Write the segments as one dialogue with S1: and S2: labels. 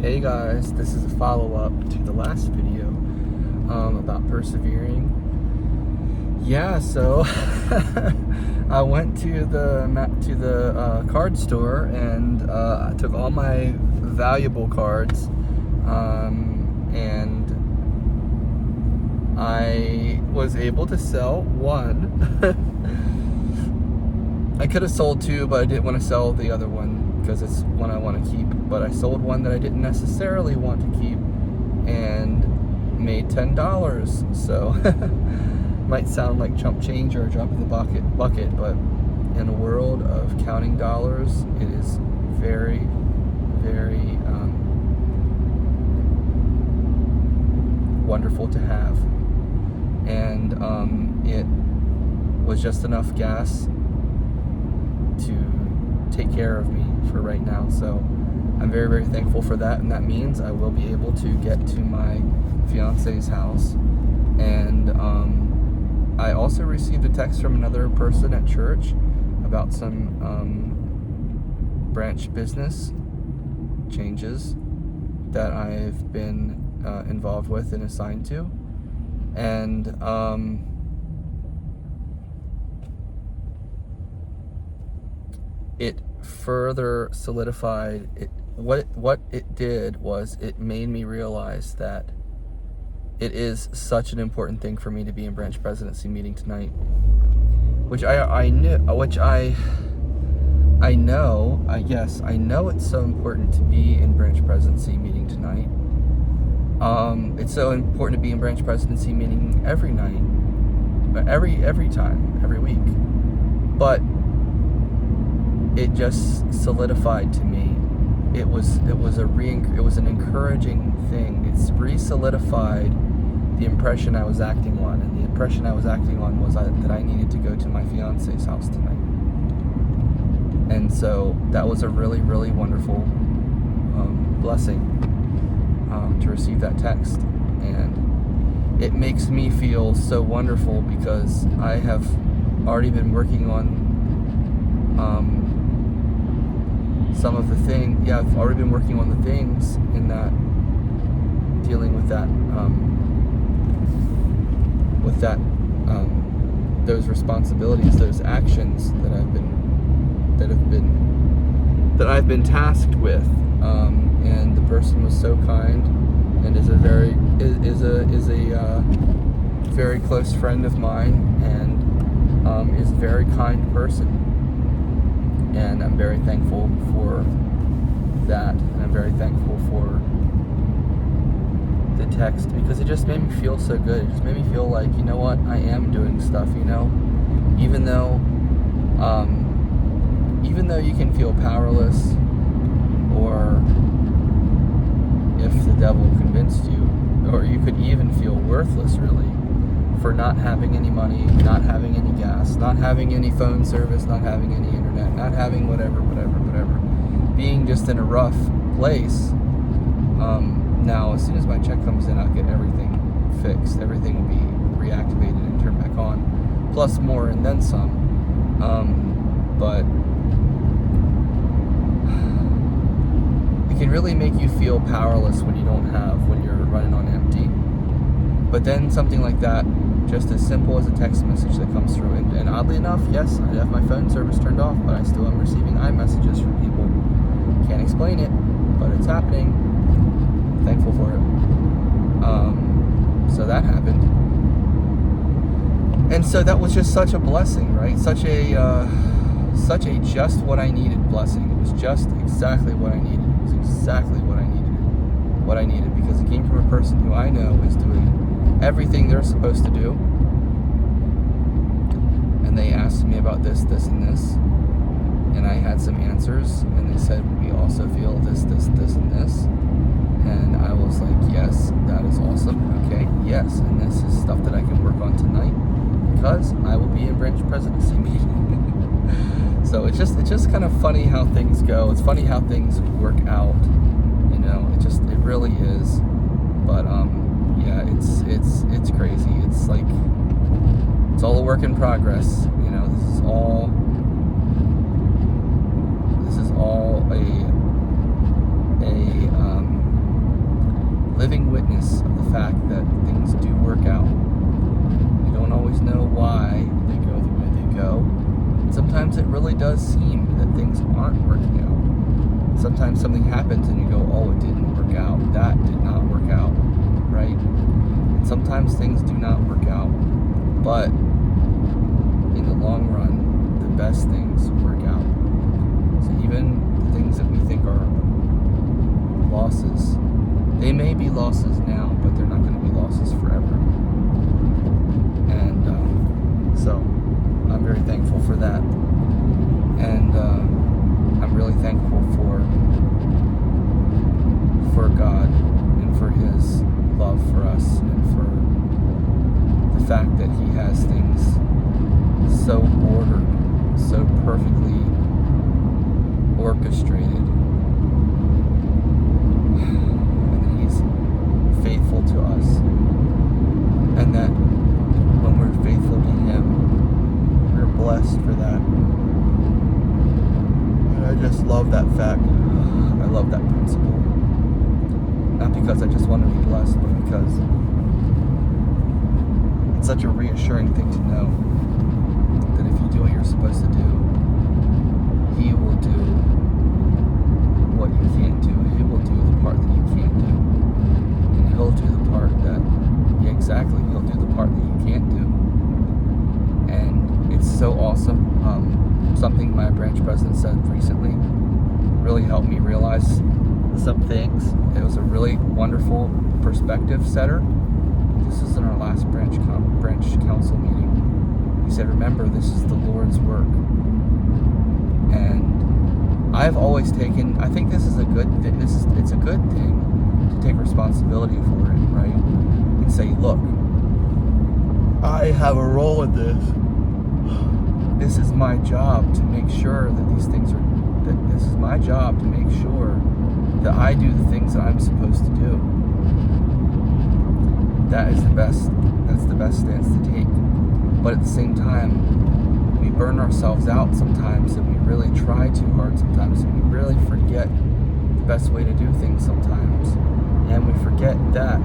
S1: Hey guys, this is a follow-up to the last video about persevering. Yeah, so I went to the card store and I took all my valuable cards, and I was able to sell one. I could have sold two, but I didn't want to sell the other one because it's one I want to keep. But I sold one that I didn't necessarily want to keep and made $10. So might sound like chump change or a drop in the bucket, but in a world of counting dollars, it is very, very wonderful to have. And it was just enough gas to take care of me for right now. So I'm very, very thankful for that, and that means I will be able to get to my fiance's house. And I also received a text from another person at church about some branch business changes that I've been involved with and assigned to. And it further solidified it. What it did was it made me realize that it is such an important thing for me to be in branch presidency meeting tonight, which I know it's so important to be in branch presidency meeting tonight. It's so important to be in branch presidency meeting every night, every time, every week. But it just solidified to me. It was an encouraging thing. It's re-solidified the impression I was acting on, and the impression I was acting on was that I needed to go to my fiance's house tonight. And so that was a really, really wonderful blessing to receive that text. And it makes me feel so wonderful because I have already been working on some of the things. Yeah, I've already been working on the things in that, dealing with that, those responsibilities, those actions that I've been tasked with. And the person was so kind, and is a very close friend of mine, and is a very kind person. And I'm very thankful for that, and I'm very thankful for the text, because it just made me feel so good. It just made me feel like, you know what, I am doing stuff, even though you can feel powerless, or if the devil convinced you, or you could even feel worthless, really, for not having any money, not having any gas, not having any phone service, not having any internet, not having whatever, being just in a rough place. Now, as soon as my check comes in, I'll get everything fixed. Everything will be reactivated and turned back on, plus more and then some. But it can really make you feel powerless when you're running on empty. But then something like that, just as simple as a text message that comes through, and oddly enough, yes, I have my phone service turned off, but I still am receiving iMessages from people. Can't explain it, but it's happening. Thankful for it. So that happened, and so that was just such a blessing, right? Such a just what I needed blessing. It was just exactly what I needed. It was exactly what I needed, because it came from a person who I know is doing everything they're supposed to do. And they asked me about this, and this, and I had some answers, and they said, we also feel this, and this. And I was like, yes, that is awesome. Okay, yes, and this is stuff that I can work on tonight, because I will be in branch presidency meeting. So it's just kind of funny how things go. It's funny how things work out. It really is. But yeah, it's crazy. It's like, it's all a work in progress. This is all a living witness of the fact that things do work out. You don't always know why they go the way they go. Sometimes it really does seem that things aren't working out. Sometimes something happens and you go, oh, it didn't work out. That did not work out, right? And sometimes things do not work out. But in the long run, the best things work out. So even the things that we think are losses, they may be losses now, but they're not going to be losses forever. And so I'm very thankful for that. And I'm really thankful for God and for His love for us and for the fact that He has things so ordered, so perfectly orchestrated, and that He's faithful to us, and that when we're faithful to Him, we're blessed for that. And I just love that fact. I love that principle. Not because I just want to be blessed, but because it's such a reassuring thing to know that if you do what you're supposed to do, He will do what you can't do. He will do the part that you can't do. And He'll do the part that, yeah, exactly, He'll do the part that you can't do. And it's so awesome. Something my branch president said recently really helped me realize some things. It was a really wonderful perspective setter. This is in our last branch council meeting. He said, remember, this is the Lord's work. And I've always taken, I think this is a good thing. It's a good thing to take responsibility for it, right? And say, look, I have a role in this. This is my job to make sure that this is my job to make sure that I do the things that I'm supposed to do. That's the best stance to take. But at the same time, we burn ourselves out sometimes, and we really try too hard sometimes, and we really forget the best way to do things sometimes. And we forget that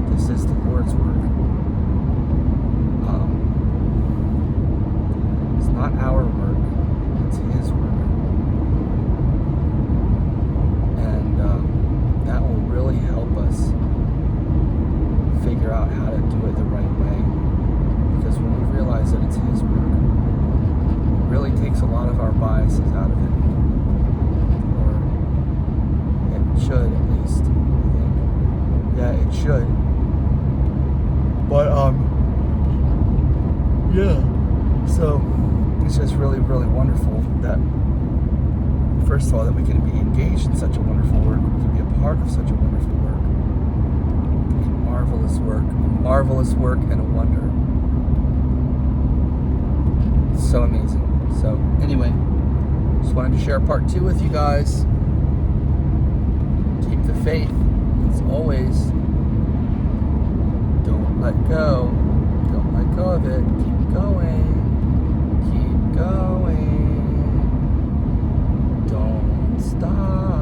S1: this is the Lord's work. It's not our work, it's His work. And that will really help us figure out how to do it the right way. Because when we realize that it's His work, it really takes a lot of our biases out of it. Or it should, at least, I think. Yeah, it should. But, yeah. So, it's just really, really wonderful that, first of all, that we can be engaged in such a wonderful work. We can be a part of such a wonderful work. Marvelous work and a wonder. It's so amazing. So, anyway, just wanted to share part 2 with you guys. Keep the faith, as always. Don't let go. Don't let go of it. Keep going. Keep going. Don't stop.